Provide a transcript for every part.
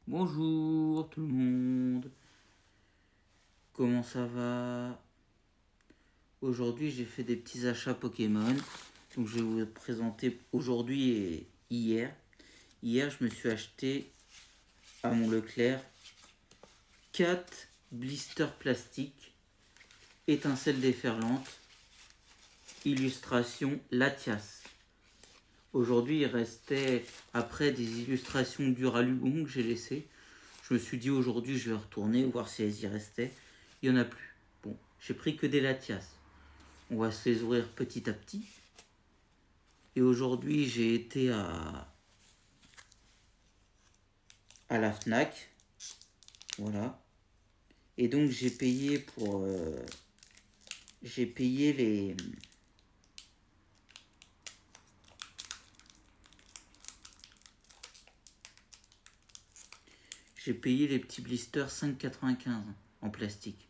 Bonjour tout le monde, comment ça va? Aujourd'hui j'ai fait des petits achats Pokémon, donc je vais vous présenter aujourd'hui et hier. Hier je me suis acheté à mon Leclerc 4 blisters plastiques, étincelles déferlantes, illustration Latias. Aujourd'hui il restait, après des illustrations Duraludon que j'ai laissées, je me suis dit aujourd'hui je vais retourner voir si elles y restaient. Il n'y en a plus. Bon, j'ai pris que des Latias. On va se les ouvrir petit à petit. Et aujourd'hui j'ai été à la Fnac. Voilà. Et donc j'ai payé pour... j'ai payé les... J'ai payé les petits blisters 5,95 en plastique.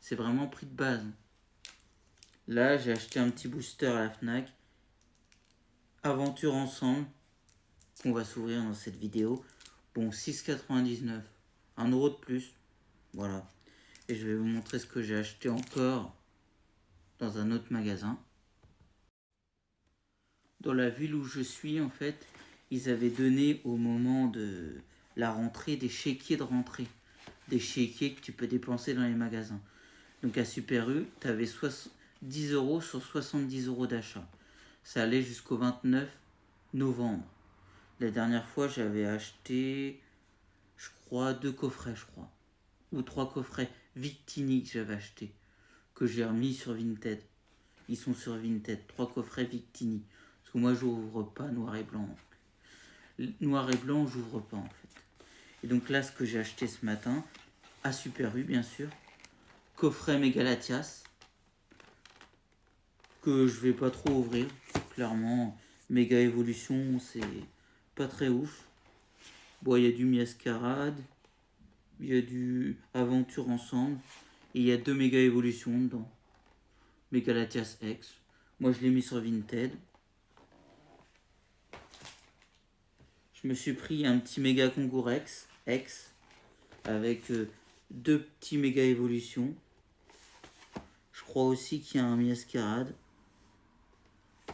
C'est vraiment prix de base. Là, j'ai acheté un petit booster à la Fnac. Aventure ensemble. Qu'on va s'ouvrir dans cette vidéo. Bon, 6,99. 1 euro de plus. Voilà. Et je vais vous montrer ce que j'ai acheté encore dans un autre magasin. Dans la ville où je suis, en fait, ils avaient donné au moment de la rentrée des chéquiers de rentrée. Des chéquiers que tu peux dépenser dans les magasins. Donc à Super U, tu avais 10 euros sur 70 euros d'achat. Ça allait jusqu'au 29 novembre. La dernière fois, j'avais acheté, je crois, 2 coffrets, je crois. Ou 3 coffrets Victini que j'avais acheté. Que j'ai remis sur Vinted. Ils sont sur Vinted. 3 coffrets Victini. Parce que moi, j'ouvre pas noir et blanc. Noir et blanc, j'ouvre pas en fait. Et donc là, ce que j'ai acheté ce matin, à Super U, bien sûr. Coffret Mégalatias. Que je vais pas trop ouvrir. Clairement, Méga Évolution, c'est pas très ouf. Bon, il y a du Miascarade. Il y a du Aventure ensemble. Et il y a 2 Méga Évolutions dedans. Mégalatias X. Moi, je l'ai mis sur Vinted. Je me suis pris un petit méga concours X avec 2 petits méga évolutions. Je crois aussi qu'il y a un Miascarade.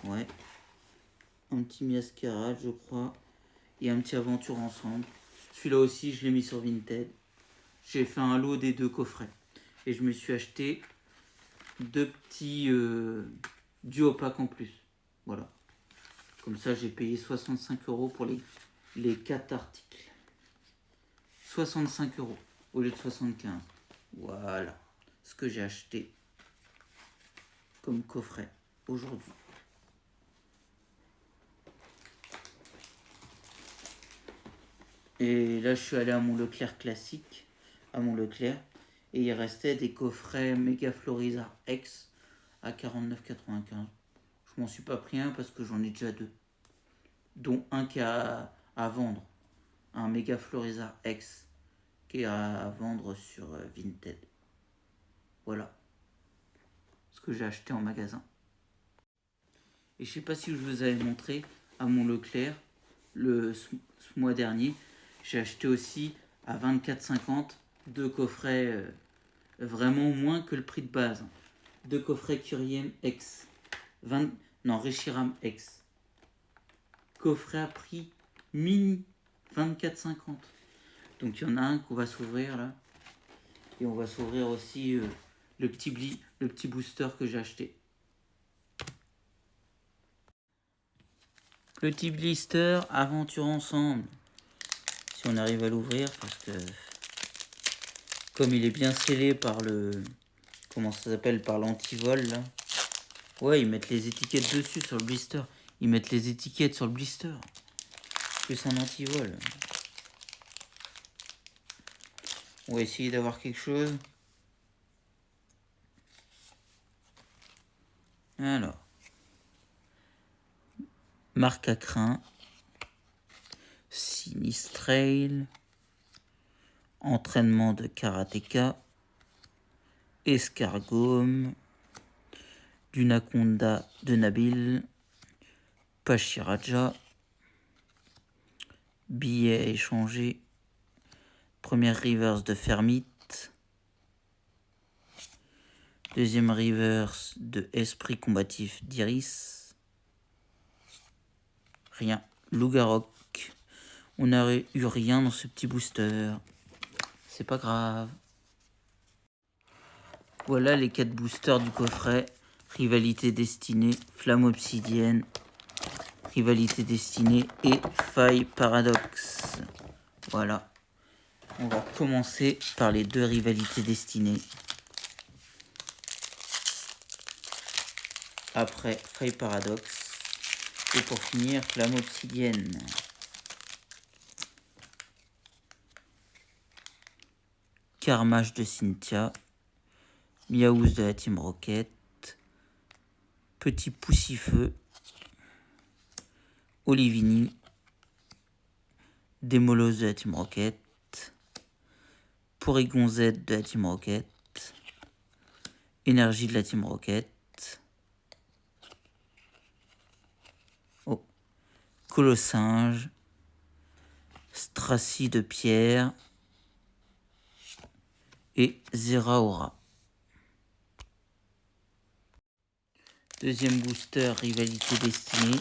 Ouais. Un petit Miascarade, je crois. Et un petit aventure ensemble. Celui-là aussi, je l'ai mis sur Vinted. J'ai fait un lot des 2 coffrets. Et je me suis acheté 2 petits duo-pack en plus. Voilà. Comme ça, j'ai payé 65 euros pour les 4 articles. 65 euros au lieu de 75. Voilà ce que j'ai acheté comme coffret aujourd'hui. Et là, je suis allé à mon Leclerc classique, à mon Leclerc, et il restait des coffrets Mega Florizard X à 49,95. Je m'en suis pas pris un parce que j'en ai déjà 2, dont un qui est à vendre, un Mega Florizard X qui est à vendre sur Vinted. Voilà ce que j'ai acheté en magasin. Et je sais pas si je vous avais montré à mon Leclerc ce mois dernier, j'ai acheté aussi à 24,50 2 coffrets vraiment moins que le prix de base. 2 coffrets Kyurem X. Reshiram X. Coffret à prix mini 24,50. Donc il y en a un qu'on va s'ouvrir là. Et on va s'ouvrir aussi le petit booster que j'ai acheté. Petit blister, aventure ensemble. Si on arrive à l'ouvrir, parce que comme il est bien scellé par le... Comment ça s'appelle? Par l'antivol là. Ouais, ils mettent les étiquettes dessus sur le blister. Ils mettent les étiquettes sur le blister. Plus un antivol. On va essayer d'avoir quelque chose. Alors. Marque à crin. Sinistrail. Entraînement de karatéka. Escargome. Dunaconda de Nabil. Pachiraja. Billet échangé. Première reverse de Fermite. Deuxième reverse de Esprit combatif d'Iris. Rien. Lougarok. On n'aurait eu rien dans ce petit booster. C'est pas grave. Voilà les 4 boosters du coffret. Rivalité destinée, Flamme obsidienne, Rivalité destinée et Faille paradoxe. Voilà. On va commencer par les 2 rivalités destinées. Après Faille paradoxe. Et pour finir, Flamme obsidienne. Carmage de Cynthia. Miaouz de la Team Rocket. Petit Poussifeu. Olivini. Démolos de la Team Rocket. Porygon Z de la Team Rocket. Énergie de la Team Rocket. Oh. Colossinge. Stracy de Pierre. Et Zeraora. Deuxième booster, Rivalité destinée.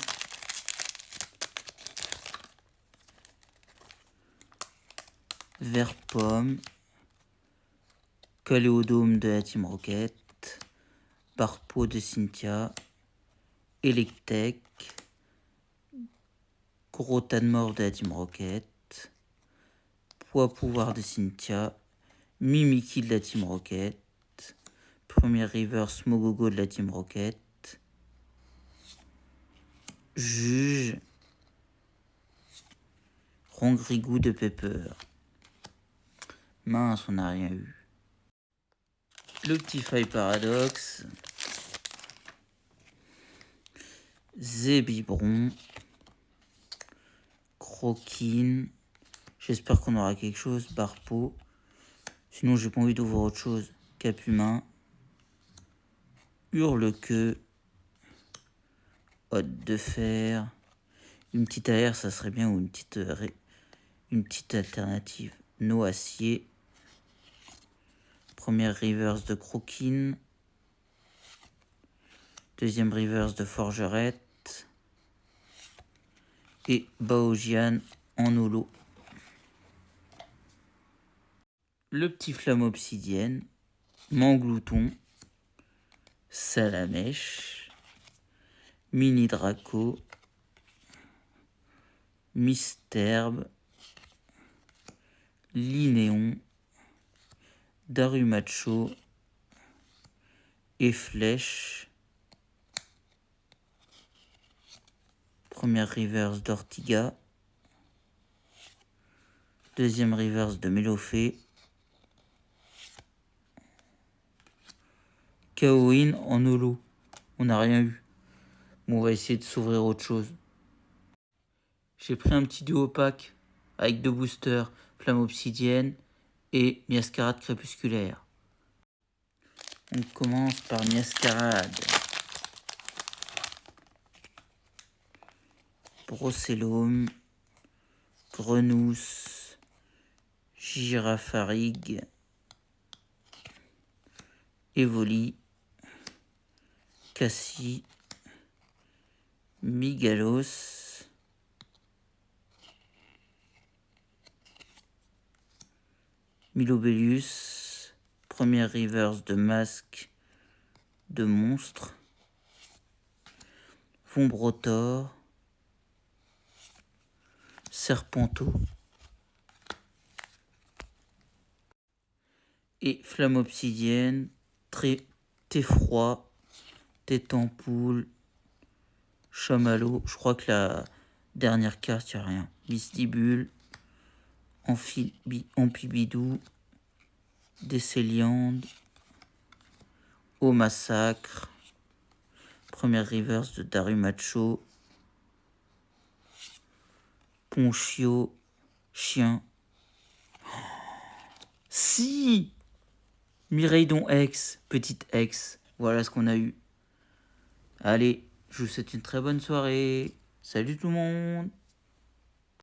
Vert Pomme. Caléodome de la Team Rocket. Barpo de Cynthia. Electek. Gros tas de mort de la Team Rocket. Poids pouvoir de Cynthia. Mimikyu de la Team Rocket. Première reverse Mogogo de la Team Rocket. Juge. Rongrigou de Pepper. Mince, on n'a rien eu. Le petit Faille paradoxe. Zébibron. Croquine. J'espère qu'on aura quelque chose. Barpo. Sinon, j'ai pas envie d'ouvrir autre chose. Capumain. Hurle-queue. Hôte de fer. Une petite AR, ça serait bien, ou une petite alternative. Noacier. Première reverse de Croquine. Deuxième reverse de Forgerette. Et Baojian en holo. Le petit Flamme obsidienne. Manglouton. Salamèche. Mini Draco. Misterbe. Linéon. Darumacho. Et Flèche. Première reverse d'Ortiga. Deuxième reverse de Mélofée. Kaoin en holo. On n'a rien eu. Bon, on va essayer de s'ouvrir autre chose. J'ai pris un petit duo pack avec 2 boosters, Flamme obsidienne et Miascarade crépusculaire. On commence par Miascarade. Brocellum. Grenousse. Girafarig. Evoli. Cassie. Migalos. Milobelius. Première reverse de masque de monstre. Vombrotor. Serpenteau. Et Flamme obsidienne. Thé froid. Tétampoule. Chamallow. Je crois que la dernière carte, il n'y a rien. Mystibule. Ampibidou. Décéliande. Au massacre. Première reverse de Darumacho. Ponchio. Chien. Si Miraidon X. Petite X. Voilà ce qu'on a eu. Allez, je vous souhaite une très bonne soirée. Salut tout le monde.